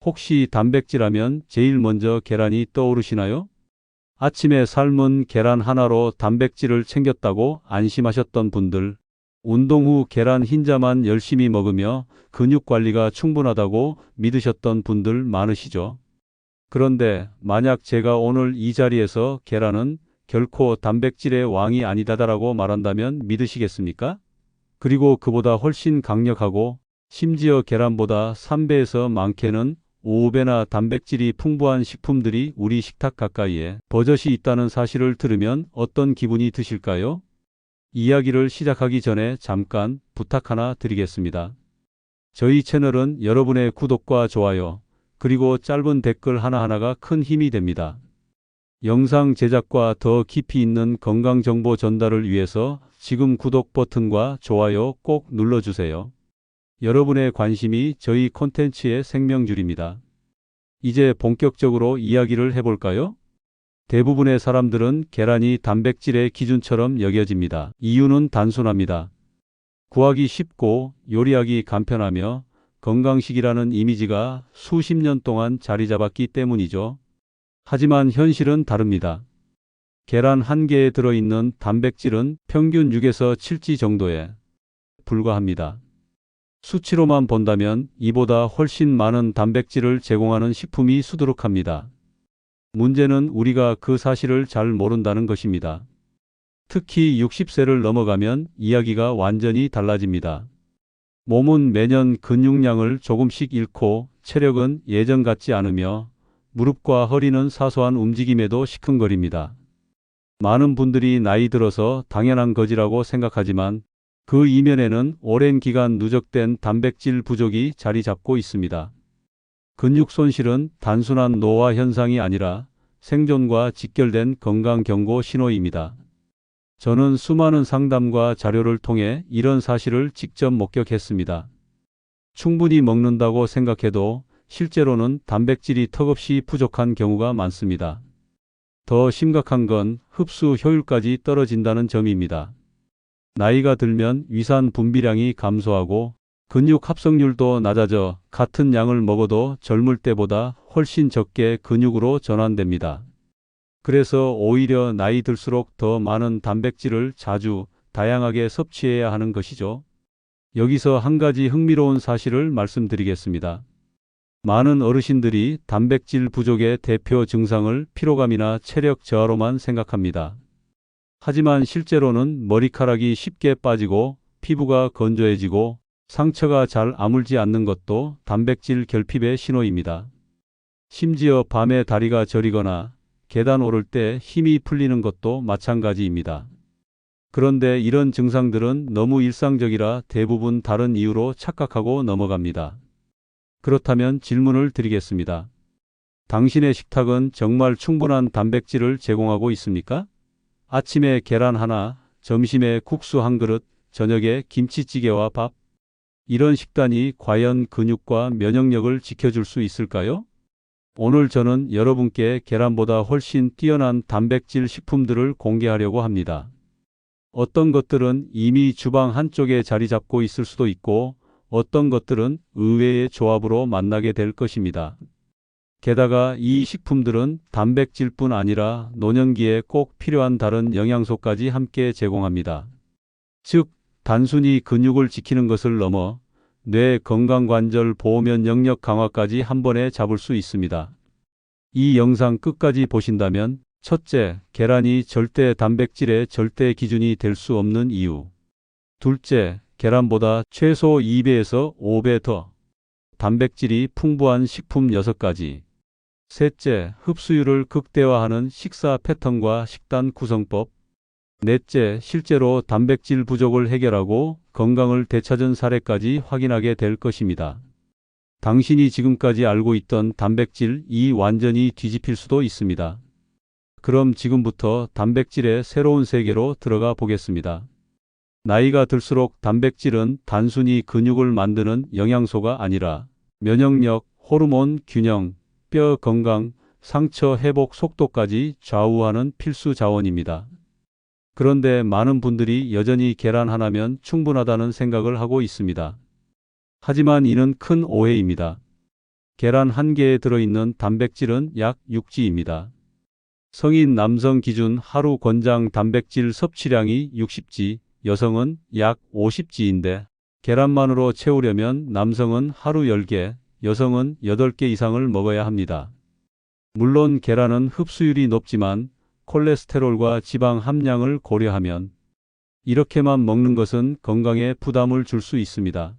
혹시 단백질하면 제일 먼저 계란이 떠오르시나요? 아침에 삶은 계란 하나로 단백질을 챙겼다고 안심하셨던 분들, 운동 후 계란 흰자만 열심히 먹으며 근육 관리가 충분하다고 믿으셨던 분들 많으시죠? 그런데 만약 제가 오늘 이 자리에서 계란은 결코 단백질의 왕이 아니다라고 말한다면 믿으시겠습니까? 그리고 그보다 훨씬 강력하고 심지어 계란보다 3배에서 많게는 5배나 단백질이 풍부한 식품들이 우리 식탁 가까이에 버젓이 있다는 사실을 들으면 어떤 기분이 드실까요? 이야기를 시작하기 전에 잠깐 부탁 하나 드리겠습니다. 저희 채널은 여러분의 구독과 좋아요, 그리고 짧은 댓글 하나하나가 큰 힘이 됩니다. 영상 제작과 더 깊이 있는 건강 정보 전달을 위해서 지금 구독 버튼과 좋아요 꼭 눌러주세요. 여러분의 관심이 저희 콘텐츠의 생명줄입니다. 이제 본격적으로 이야기를 해볼까요? 대부분의 사람들은 계란이 단백질의 기준처럼 여겨집니다. 이유는 단순합니다. 구하기 쉽고 요리하기 간편하며 건강식이라는 이미지가 수십 년 동안 자리 잡았기 때문이죠. 하지만 현실은 다릅니다. 계란 한 개에 들어있는 단백질은 평균 6에서 7지 정도에 불과합니다. 수치로만 본다면 이보다 훨씬 많은 단백질을 제공하는 식품이 수두룩합니다. 문제는 우리가 그 사실을 잘 모른다는 것입니다. 특히 60세를 넘어가면 이야기가 완전히 달라집니다. 몸은 매년 근육량을 조금씩 잃고 체력은 예전 같지 않으며 무릎과 허리는 사소한 움직임에도 시큰거립니다. 많은 분들이 나이 들어서 당연한 것이라고 생각하지만 그 이면에는 오랜 기간 누적된 단백질 부족이 자리 잡고 있습니다. 근육 손실은 단순한 노화 현상이 아니라 생존과 직결된 건강 경고 신호입니다. 저는 수많은 상담과 자료를 통해 이런 사실을 직접 목격했습니다. 충분히 먹는다고 생각해도 실제로는 단백질이 턱없이 부족한 경우가 많습니다. 더 심각한 건 흡수 효율까지 떨어진다는 점입니다. 나이가 들면 위산 분비량이 감소하고 근육 합성률도 낮아져 같은 양을 먹어도 젊을 때보다 훨씬 적게 근육으로 전환됩니다. 그래서 오히려 나이 들수록 더 많은 단백질을 자주 다양하게 섭취해야 하는 것이죠. 여기서 한 가지 흥미로운 사실을 말씀드리겠습니다. 많은 어르신들이 단백질 부족의 대표 증상을 피로감이나 체력 저하로만 생각합니다. 하지만 실제로는 머리카락이 쉽게 빠지고 피부가 건조해지고 상처가 잘 아물지 않는 것도 단백질 결핍의 신호입니다. 심지어 밤에 다리가 저리거나 계단 오를 때 힘이 풀리는 것도 마찬가지입니다. 그런데 이런 증상들은 너무 일상적이라 대부분 다른 이유로 착각하고 넘어갑니다. 그렇다면 질문을 드리겠습니다. 당신의 식탁은 정말 충분한 단백질을 제공하고 있습니까? 아침에 계란 하나, 점심에 국수 한 그릇, 저녁에 김치찌개와 밥. 이런 식단이 과연 근육과 면역력을 지켜줄 수 있을까요? 오늘 저는 여러분께 계란보다 훨씬 뛰어난 단백질 식품들을 공개하려고 합니다. 어떤 것들은 이미 주방 한쪽에 자리 잡고 있을 수도 있고 어떤 것들은 의외의 조합으로 만나게 될 것입니다. 게다가 이 식품들은 단백질뿐 아니라 노년기에 꼭 필요한 다른 영양소까지 함께 제공합니다. 즉, 단순히 근육을 지키는 것을 넘어 뇌 건강관절 보호 면역력 강화까지 한 번에 잡을 수 있습니다. 이 영상 끝까지 보신다면 첫째, 계란이 절대 단백질의 절대 기준이 될 수 없는 이유. 둘째, 계란보다 최소 2배에서 5배 더 단백질이 풍부한 식품 6가지. 셋째, 흡수율을 극대화하는 식사 패턴과 식단 구성법. 넷째, 실제로 단백질 부족을 해결하고 건강을 되찾은 사례까지 확인하게 될 것입니다. 당신이 지금까지 알고 있던 단백질이 완전히 뒤집힐 수도 있습니다. 그럼 지금부터 단백질의 새로운 세계로 들어가 보겠습니다. 나이가 들수록 단백질은 단순히 근육을 만드는 영양소가 아니라 면역력, 호르몬 균형, 뼈 건강, 상처 회복 속도까지 좌우하는 필수 자원입니다. 그런데 많은 분들이 여전히 계란 하나면 충분하다는 생각을 하고 있습니다. 하지만 이는 큰 오해입니다. 계란 1개에 들어있는 단백질은 약 6g입니다. 성인 남성 기준 하루 권장 단백질 섭취량이 60g, 여성은 약 50g인데 계란만으로 채우려면 남성은 하루 10개, 여성은 8개 이상을 먹어야 합니다. 물론 계란은 흡수율이 높지만 콜레스테롤과 지방 함량을 고려하면 이렇게만 먹는 것은 건강에 부담을 줄 수 있습니다.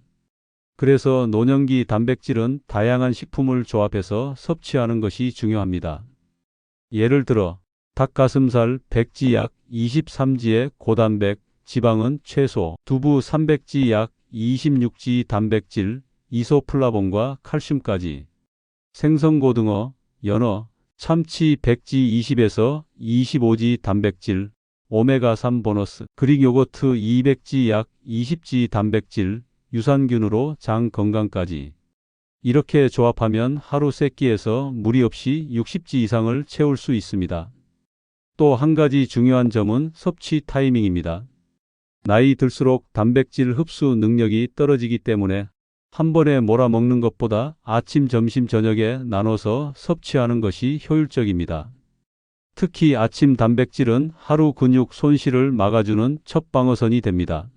그래서 노년기 단백질은 다양한 식품을 조합해서 섭취하는 것이 중요합니다. 예를 들어 닭가슴살 100g 약 23g의 고단백, 지방은 최소, 두부 300g 약 26g 단백질, 이소플라본과 칼슘까지, 생선고등어, 연어, 참치 100g 20에서 25g 단백질, 오메가3 보너스, 그릭 요거트 200g 약 20g 단백질, 유산균으로 장 건강까지. 이렇게 조합하면 하루 3끼에서 무리 없이 60g 이상을 채울 수 있습니다. 또 한 가지 중요한 점은 섭취 타이밍입니다. 나이 들수록 단백질 흡수 능력이 떨어지기 때문에 한 번에 몰아먹는 것보다 아침, 점심, 저녁에 나눠서 섭취하는 것이 효율적입니다. 특히 아침 단백질은 하루 근육 손실을 막아주는 첫 방어선이 됩니다.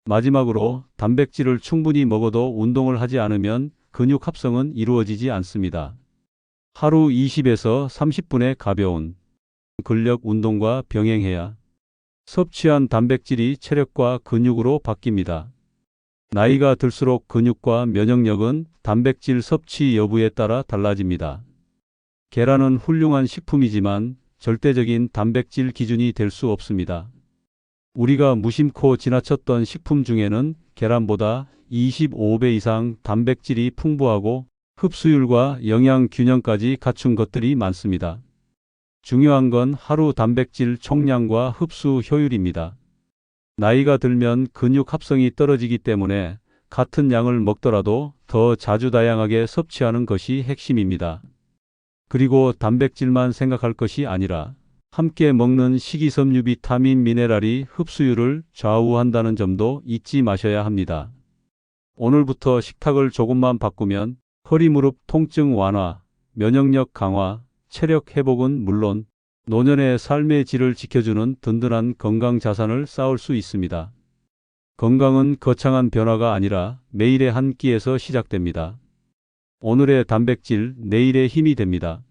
마지막으로 단백질을 충분히 먹어도 운동을 하지 않으면 근육 합성은 이루어지지 않습니다. 하루 20에서 30분의 가벼운 근력 운동과 병행해야 섭취한 단백질이 체력과 근육으로 바뀝니다. 나이가 들수록 근육과 면역력은 단백질 섭취 여부에 따라 달라집니다. 계란은 훌륭한 식품이지만 절대적인 단백질 기준이 될 수 없습니다. 우리가 무심코 지나쳤던 식품 중에는 계란보다 25배 이상 단백질이 풍부하고 흡수율과 영양 균형까지 갖춘 것들이 많습니다. 중요한 건 하루 단백질 총량과 흡수 효율입니다. 나이가 들면 근육 합성이 떨어지기 때문에 같은 양을 먹더라도 더 자주 다양하게 섭취하는 것이 핵심입니다. 그리고 단백질만 생각할 것이 아니라 함께 먹는 식이섬유, 비타민, 미네랄이 흡수율을 좌우한다는 점도 잊지 마셔야 합니다. 오늘부터 식탁을 조금만 바꾸면 허리 무릎 통증 완화, 면역력 강화, 체력 회복은 물론 노년의 삶의 질을 지켜주는 든든한 건강 자산을 쌓을 수 있습니다. 건강은 거창한 변화가 아니라 매일의 한 끼에서 시작됩니다. 오늘의 단백질, 내일의 힘이 됩니다.